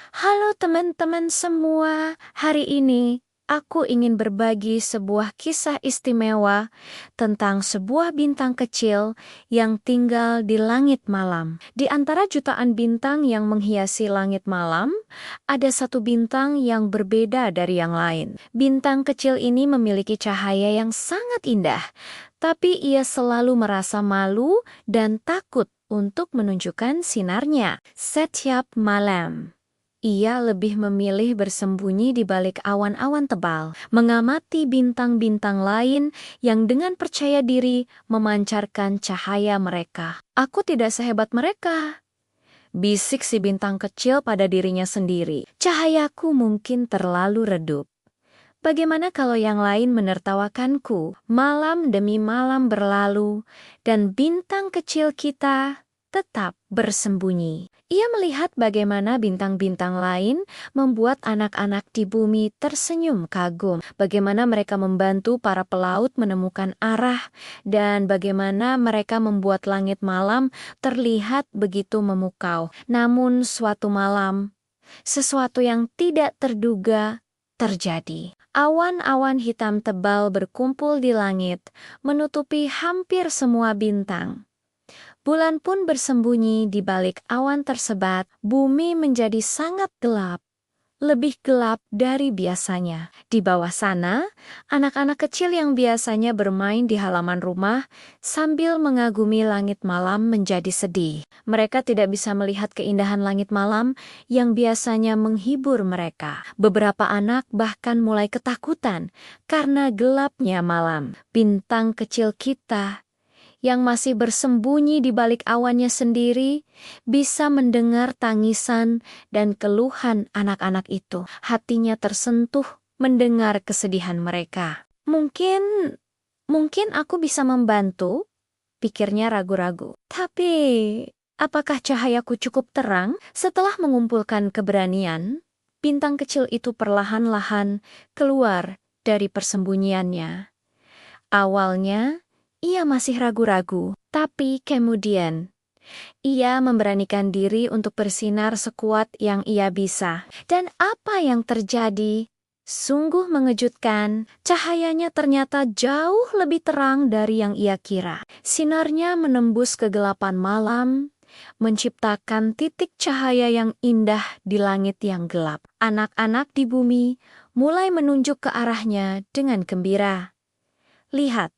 Halo teman-teman semua, hari ini aku ingin berbagi sebuah kisah istimewa tentang sebuah bintang kecil yang tinggal di langit malam. Di antara jutaan bintang yang menghiasi langit malam, ada satu bintang yang berbeda dari yang lain. Bintang kecil ini memiliki cahaya yang sangat indah, tapi ia selalu merasa malu dan takut untuk menunjukkan sinarnya setiap malam. Ia lebih memilih bersembunyi di balik awan-awan tebal, mengamati bintang-bintang lain yang dengan percaya diri memancarkan cahaya mereka. "Aku tidak sehebat mereka," bisik si bintang kecil pada dirinya sendiri. "Cahayaku mungkin terlalu redup. Bagaimana kalau yang lain menertawakanku?" Malam demi malam berlalu, dan bintang kecil kita tetap bersembunyi. Ia melihat bagaimana bintang-bintang lain membuat anak-anak di bumi tersenyum kagum, bagaimana mereka membantu para pelaut menemukan arah, dan bagaimana mereka membuat langit malam terlihat begitu memukau. Namun suatu malam, sesuatu yang tidak terduga terjadi. Awan-awan hitam tebal berkumpul di langit, menutupi hampir semua bintang. Bulan pun bersembunyi di balik awan tersebat. Bumi menjadi sangat gelap, lebih gelap dari biasanya. Di bawah sana, anak-anak kecil yang biasanya bermain di halaman rumah sambil mengagumi langit malam menjadi sedih. Mereka tidak bisa melihat keindahan langit malam yang biasanya menghibur mereka. Beberapa anak bahkan mulai ketakutan karena gelapnya malam. Bintang kecil kita yang masih bersembunyi di balik awannya sendiri, bisa mendengar tangisan dan keluhan anak-anak itu. Hatinya tersentuh mendengar kesedihan mereka. Mungkin aku bisa membantu, pikirnya ragu-ragu. Tapi, apakah cahayaku cukup terang? Setelah mengumpulkan keberanian, bintang kecil itu perlahan-lahan keluar dari persembunyiannya. Awalnya, ia masih ragu-ragu, tapi kemudian ia memberanikan diri untuk bersinar sekuat yang ia bisa. Dan apa yang terjadi? Sungguh mengejutkan, cahayanya ternyata jauh lebih terang dari yang ia kira. Sinarnya menembus kegelapan malam, menciptakan titik cahaya yang indah di langit yang gelap. Anak-anak di bumi mulai menunjuk ke arahnya dengan gembira. "Lihat,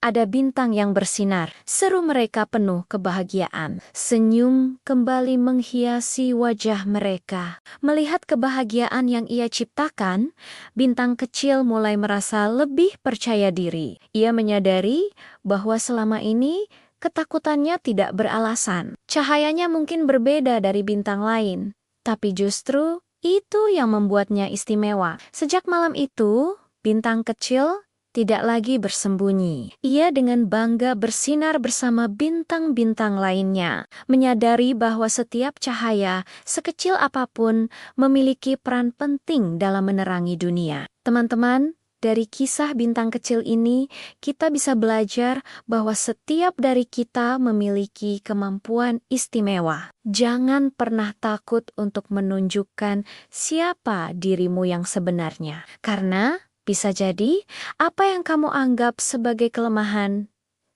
ada bintang yang bersinar," seru mereka penuh kebahagiaan. Senyum kembali menghiasi wajah mereka. Melihat kebahagiaan yang ia ciptakan, bintang kecil mulai merasa lebih percaya diri. Ia menyadari bahwa selama ini ketakutannya tidak beralasan. Cahayanya mungkin berbeda dari bintang lain, tapi justru itu yang membuatnya istimewa. Sejak malam itu, bintang kecil tidak lagi bersembunyi. Ia dengan bangga bersinar bersama bintang-bintang lainnya, menyadari bahwa setiap cahaya, sekecil apapun, memiliki peran penting dalam menerangi dunia. Teman-teman, dari kisah bintang kecil ini, kita bisa belajar bahwa setiap dari kita memiliki kemampuan istimewa. Jangan pernah takut untuk menunjukkan siapa dirimu yang sebenarnya, karena bisa jadi, apa yang kamu anggap sebagai kelemahan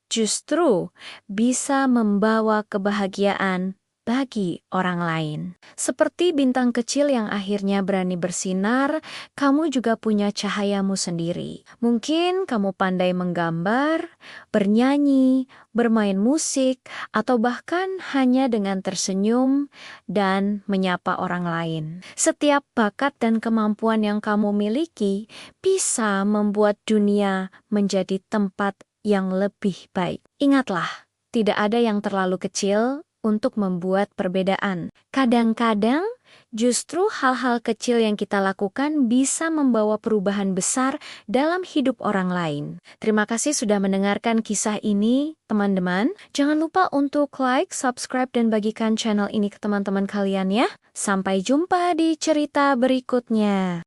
justru bisa membawa kebahagiaan bagi orang lain. Seperti bintang kecil yang akhirnya berani bersinar, kamu juga punya cahayamu sendiri. Mungkin kamu pandai menggambar, bernyanyi, bermain musik, atau bahkan hanya dengan tersenyum dan menyapa orang lain. Setiap bakat dan kemampuan yang kamu miliki bisa membuat dunia menjadi tempat yang lebih baik. Ingatlah, tidak ada yang terlalu kecil untuk membuat perbedaan. Kadang-kadang, justru hal-hal kecil yang kita lakukan bisa membawa perubahan besar dalam hidup orang lain. Terima kasih sudah mendengarkan kisah ini, teman-teman. Jangan lupa untuk like, subscribe, dan bagikan channel ini ke teman-teman kalian ya. Sampai jumpa di cerita berikutnya.